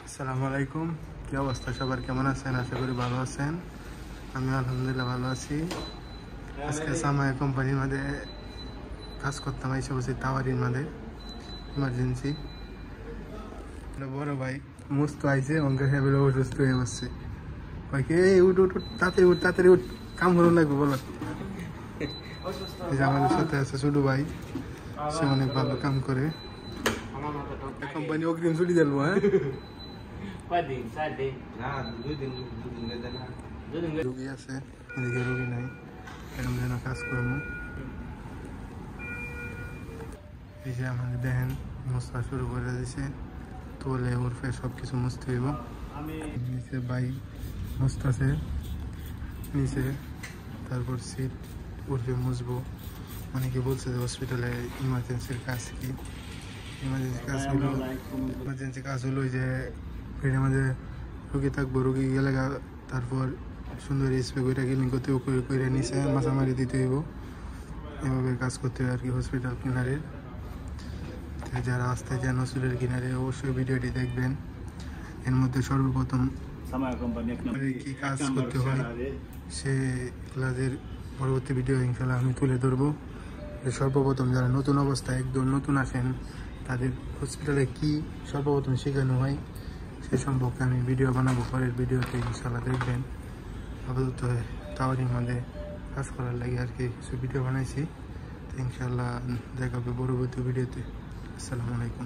আসসালামু আলাইকুম। কি অবস্থা সবার, কেমন আছেন? আশা করি ভালো আছেন। আমি আলহামদুলিল্লাহ ভালো আছি। আজকে সামায়া কোম্পানির মধ্যে কাজ করতাম, এসে বসে টাওয়ারির মধ্যে ইমার্জেন্সি। বড় ভাই মুস্ত আইছে, অঙ্কের সাহেবের অসুস্থ হয়ে বসছে। ভাইকে উঠ উঠ উঠ, তাড়াতাড়ি উঠ, তাড়াতাড়ি উঠ, কাম করুন লাগবে বলো। আমাদের সাথে আছে ছোট ভাই, সে অনেক ভালো কাম করে। কোম্পানি অগ্রিম ছুটি দিল। হ্যাঁ, রুগী আছে, এদিকে রুগী নাই, এরকম যেন কাজ করবো। এই যে আমাদের দেখেন মশলা শুরু করে দিছে, তোলে উর্ফে সব কিছু মুছতে হইব। নিচে বাই মুছতেছে নিচে, তারপর সিট উর্ফে মুছবো। অনেকে বলছে যে হসপিটালে ইমার্জেন্সির কাজ কি, ইমার্জেন্সি কাজ হলো যে পেটের মাঝে রুগী থাকবো, রুগী গেলে তারপর সুন্দর স্প্রে করে ক্লিনিং করতে করে নিচে মাছামারি দিতে হইব। এভাবে কাজ করতে হবে আর কি হসপিটাল কিনারে। যারা আসতে চান হসপিটাল কিনারে অবশ্যই ভিডিওটি দেখবেন। এর মধ্যে সর্বপ্রথম কি কাজ করতে হয় সে ক্লাসের পরবর্তী ভিডিও ইনশাল্লাহ আমি তুলে ধরবো। সর্বপ্রথম যারা নতুন অবস্থায় একদম নতুন আসেন তাদের হসপিটালে কি সর্বপ্রথম শেখানো হয় সে সম্পর্কে আমি ভিডিও বানাবো, পরের ভিডিওতে ইনশাল্লাহ দেখবেন। আপাতত টাওয়ারির মধ্যে কাজ করার লাগে আর কি কিছু ভিডিও বানাইছি, ইনশাল্লাহ দেখা হবে পরবর্তী ভিডিওতে। আসসালামু আলাইকুম।